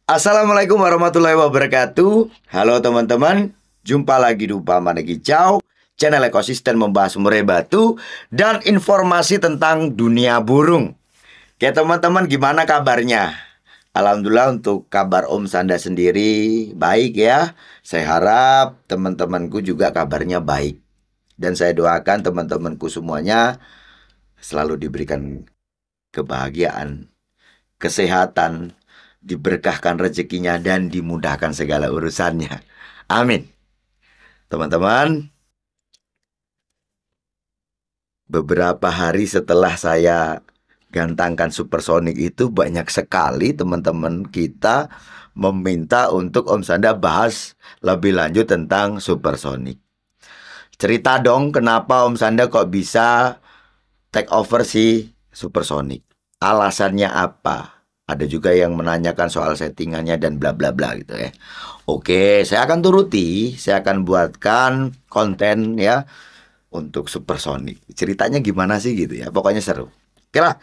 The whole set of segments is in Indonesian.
Assalamualaikum warahmatullahi wabarakatuh. Halo teman-teman, jumpa lagi di Upama Hijau, channel ekosistem membahas murai batu dan informasi tentang dunia burung. Oke teman-teman, gimana kabarnya? Alhamdulillah untuk kabar Om Sanda sendiri baik ya. Saya harap teman-temanku juga kabarnya baik. Dan saya doakan teman-temanku semuanya selalu diberikan kebahagiaan, kesehatan, diberkahkan rezekinya dan dimudahkan segala urusannya. Amin. Teman-teman, beberapa hari setelah saya gantangkan supersonik itu banyak sekali teman-teman kita meminta untuk Om Sanda bahas lebih lanjut tentang supersonik. Cerita dong kenapa Om Sanda kok bisa take over si supersonik. Alasannya apa? Ada juga yang menanyakan soal settingannya dan bla bla bla gitu ya. Oke, saya akan turuti, saya akan buatkan konten ya untuk supersonik. Ceritanya gimana sih gitu ya? Pokoknya seru. Oke lah,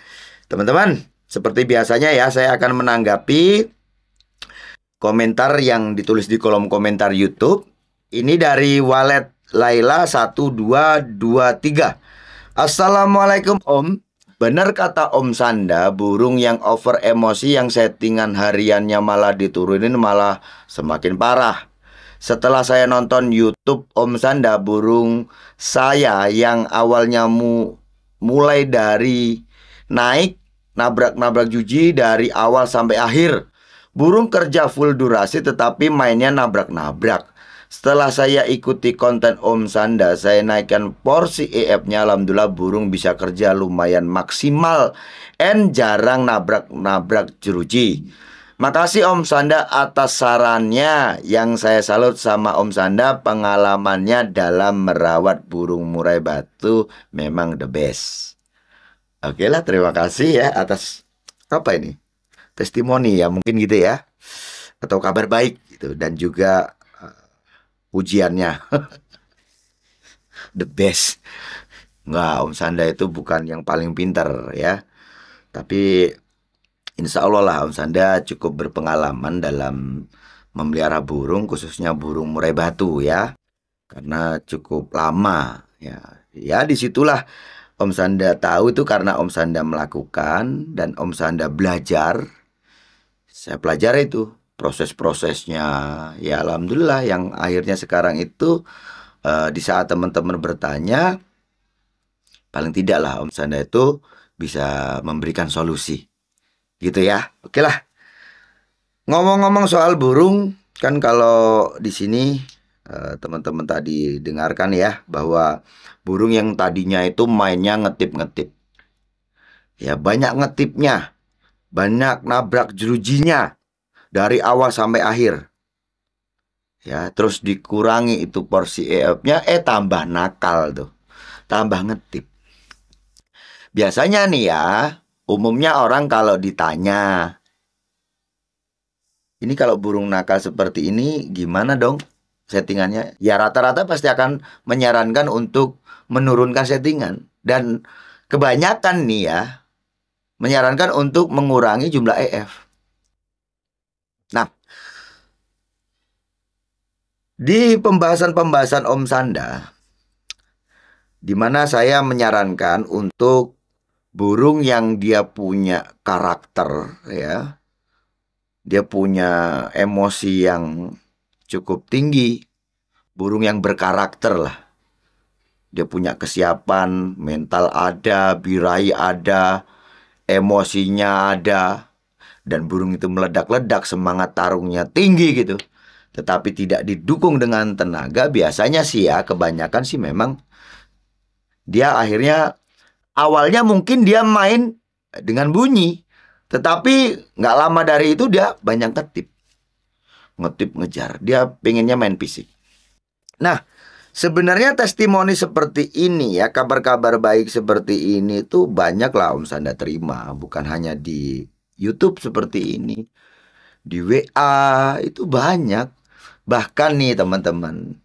teman-teman, seperti biasanya ya saya akan menanggapi komentar yang ditulis di kolom komentar YouTube. Ini dari Walet Laila 1223. Assalamualaikum Om. Benar kata Om Sanda, burung yang over emosi yang settingan hariannya malah diturunin malah semakin parah. Setelah saya nonton YouTube Om Sanda, burung saya yang awalnya mulai dari naik, nabrak-nabrak juji dari awal sampai akhir. Burung kerja full durasi tetapi mainnya nabrak-nabrak. Setelah saya ikuti konten Om Sanda, saya naikkan porsi EF-nya. Alhamdulillah burung bisa kerja lumayan maksimal and jarang nabrak-nabrak jeruji. Makasih Om Sanda atas sarannya. Yang saya salut sama Om Sanda, pengalamannya dalam merawat burung murai batu memang the best. Oke lah, terima kasih ya atas apa ini? Testimoni ya mungkin gitu ya. Atau kabar baik gitu dan juga ujiannya the best. Nggak, Om Sanda itu bukan yang paling pintar ya. Tapi insya Allah lah Om Sanda cukup berpengalaman dalam memelihara burung, khususnya burung murai batu ya. Karena cukup lama ya. Ya disitulah Om Sanda tahu itu karena Om Sanda melakukan dan Om Sanda belajar. Saya pelajari itu proses-prosesnya. Ya alhamdulillah yang akhirnya sekarang itu di saat teman-teman bertanya, paling tidak lah Om Sanda itu bisa memberikan solusi. Gitu ya. Oke lah. Ngomong-ngomong soal burung, kan kalau di sini teman-teman tadi dengarkan ya bahwa burung yang tadinya itu mainnya ngetip-ngetip. Ya banyak ngetipnya, banyak nabrak jerujinya dari awal sampai akhir. Ya, terus dikurangi itu porsi EF-nya, tambah nakal tuh. Tambah ngetip. Biasanya nih ya, umumnya orang kalau ditanya, ini kalau burung nakal seperti ini gimana dong settingannya? Ya rata-rata pasti akan menyarankan untuk menurunkan settingan. Dan kebanyakan nih ya, menyarankan untuk mengurangi jumlah EF. Nah, di pembahasan-pembahasan Om Sanda, di mana saya menyarankan untuk burung yang dia punya karakter ya, dia punya emosi yang cukup tinggi, burung yang berkarakter lah. Dia punya kesiapan, mental ada, birahi ada, emosinya ada, dan burung itu meledak-ledak, semangat tarungnya tinggi gitu. Tetapi tidak didukung dengan tenaga, biasanya sih ya, kebanyakan sih memang dia akhirnya awalnya mungkin dia main dengan bunyi, tetapi nggak lama dari itu dia banyak ngetip ngejar. Dia pengennya main fisik. Nah, sebenarnya testimoni seperti ini ya, kabar-kabar baik seperti ini tuh banyak lah Om Sanda terima. Bukan hanya di YouTube seperti ini, di WA itu banyak. Bahkan nih teman-teman,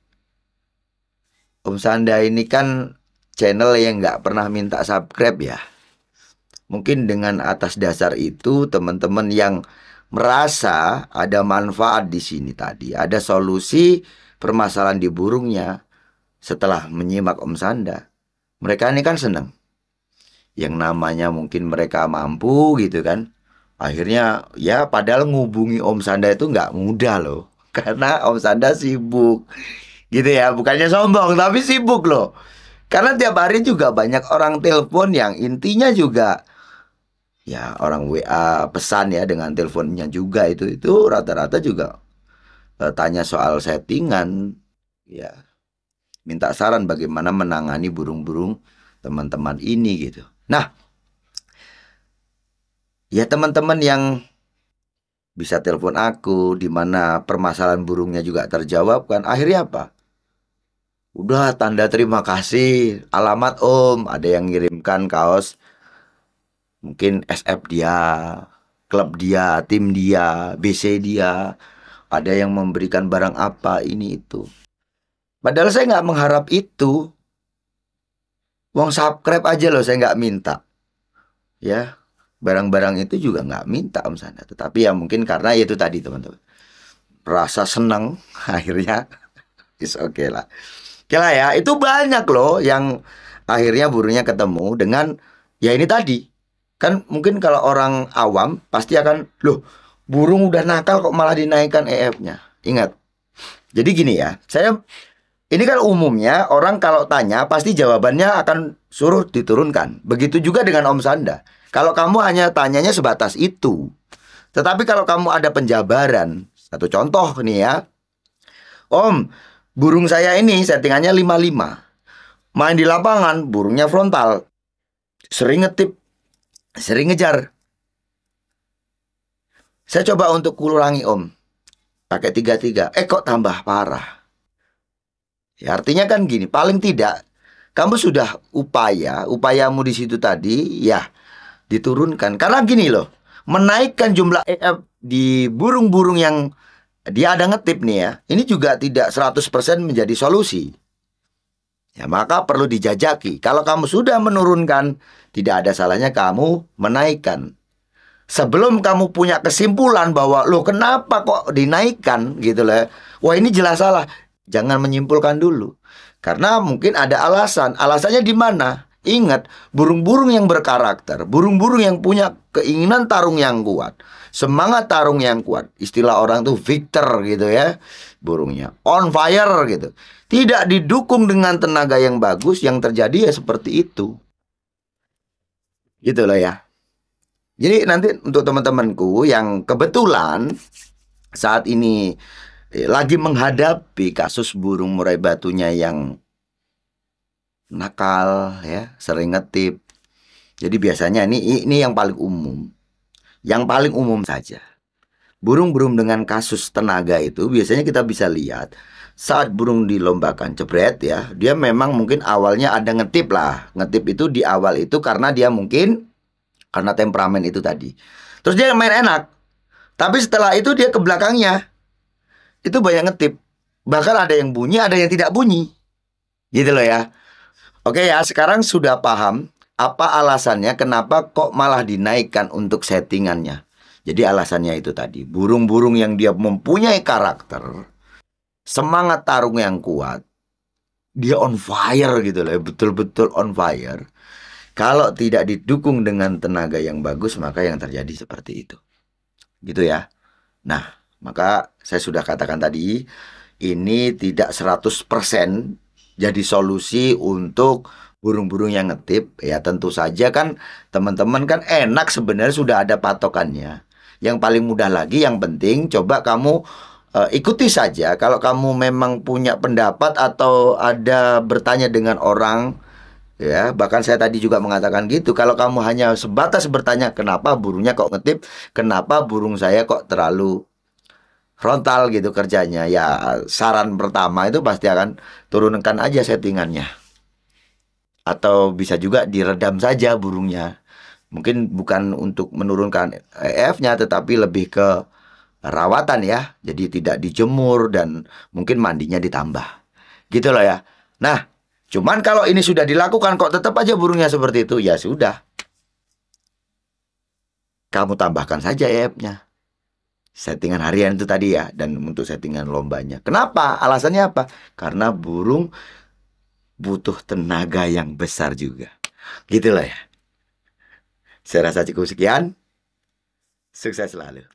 Om Sanda ini kan channel yang nggak pernah minta subscribe ya. mungkin dengan atas dasar itu teman-teman yang merasa ada manfaat di sini tadi, ada solusi permasalahan di burungnya setelah menyimak Om Sanda. Mereka ini kan senang. Yang namanya mungkin mereka mampu gitu kan. Akhirnya ya padahal ngubungi Om Sanda itu nggak mudah loh. Karena Om Sanda sibuk gitu ya. Bukannya sombong tapi sibuk loh. Karena tiap hari juga banyak orang telepon yang intinya juga ya orang WA pesan ya dengan teleponnya juga itu rata-rata juga tanya soal settingan ya, minta saran bagaimana menangani burung-burung teman-teman ini gitu. Nah, ya teman-teman yang bisa telepon aku di mana permasalahan burungnya juga terjawab kan, akhirnya apa? Udah tanda terima kasih, alamat Om, ada yang ngirimkan kaos mungkin SF dia, klub dia, tim dia, BC dia, ada yang memberikan barang apa ini itu. Padahal saya nggak mengharap itu. Wong subscribe aja loh saya nggak minta. Ya, barang-barang itu juga nggak minta Om Sanda. Tetapi ya mungkin karena itu tadi teman-teman. Rasa senang akhirnya is oke lah. Oke lah ya, itu banyak loh yang akhirnya burungnya ketemu dengan ya ini tadi. Kan mungkin kalau orang awam pasti akan, loh burung udah nakal kok malah dinaikkan EF-nya. Ingat, jadi gini ya, ini kan umumnya orang kalau tanya pasti jawabannya akan suruh diturunkan. Begitu juga dengan Om Sanda. Kalau kamu hanya tanyanya sebatas itu. Tetapi kalau kamu ada penjabaran, satu contoh nih ya. Om, burung saya ini settingannya 55. Main di lapangan, burungnya frontal. Sering ngetip, sering ngejar. Saya coba untuk kurangi Om. Pakai 33. Kok tambah parah. Ya, artinya kan gini, paling tidak kamu sudah upayamu di situ tadi ya diturunkan. Karena gini loh, menaikkan jumlah EF di burung-burung yang dia ada ngetip nih ya, ini juga tidak 100% menjadi solusi. Ya, maka perlu dijajaki. Kalau kamu sudah menurunkan, tidak ada salahnya kamu menaikkan. Sebelum kamu punya kesimpulan bahwa loh kenapa kok dinaikkan gitu loh. Wah ini jelas salah. Jangan menyimpulkan dulu. Karena mungkin ada alasan. Alasannya di mana? Ingat, burung-burung yang berkarakter, burung-burung yang punya keinginan tarung yang kuat, semangat tarung yang kuat. Istilah orang tuh victor gitu ya. Burungnya on fire gitu. Tidak didukung dengan tenaga yang bagus, yang terjadi ya seperti itu. Gitu loh ya. Jadi nanti untuk teman-temanku yang kebetulan saat ini lagi menghadapi kasus burung murai batunya yang nakal ya, sering ngetip. Jadi biasanya ini yang paling umum. Yang paling umum saja. Burung-burung dengan kasus tenaga itu biasanya kita bisa lihat saat burung dilombakan jebret ya, dia memang mungkin awalnya ada ngetip lah. Ngetip itu di awal itu karena dia mungkin karena temperamen itu tadi. Terus dia main enak. Tapi setelah itu dia ke belakangnya itu banyak ngetip. Bahkan ada yang bunyi, ada yang tidak bunyi. Gitu loh ya. Oke ya, sekarang sudah paham apa alasannya kenapa kok malah dinaikkan untuk settingannya. Jadi alasannya itu tadi. Burung-burung yang dia mempunyai karakter, semangat tarung yang kuat, dia on fire gitu loh. Betul-betul on fire. Kalau tidak didukung dengan tenaga yang bagus, maka yang terjadi seperti itu. Gitu ya. Nah, maka saya sudah katakan tadi, ini tidak 100% jadi solusi untuk burung-burung yang ngetip. Ya tentu saja kan teman-teman kan enak sebenarnya sudah ada patokannya. Yang paling mudah lagi, yang penting coba kamu ikuti saja. Kalau kamu memang punya pendapat atau ada bertanya dengan orang, ya, bahkan saya tadi juga mengatakan gitu. Kalau kamu hanya sebatas bertanya kenapa burungnya kok ngetip, kenapa burung saya kok terlalu frontal gitu kerjanya, ya saran pertama itu pasti akan turunkan aja settingannya. Atau bisa juga diredam saja burungnya. Mungkin bukan untuk menurunkan EF-nya, tetapi lebih ke rawatan ya. Jadi tidak dijemur dan mungkin mandinya ditambah. Gitu loh ya. Nah, cuman kalau ini sudah dilakukan kok tetap aja burungnya seperti itu, ya sudah. kamu tambahkan saja app-nya. Settingan harian itu tadi ya, dan untuk settingan lombanya. Kenapa? Alasannya apa? Karena burung butuh tenaga yang besar juga. Gitulah ya. Saya rasa cukup sekian. Sukses selalu.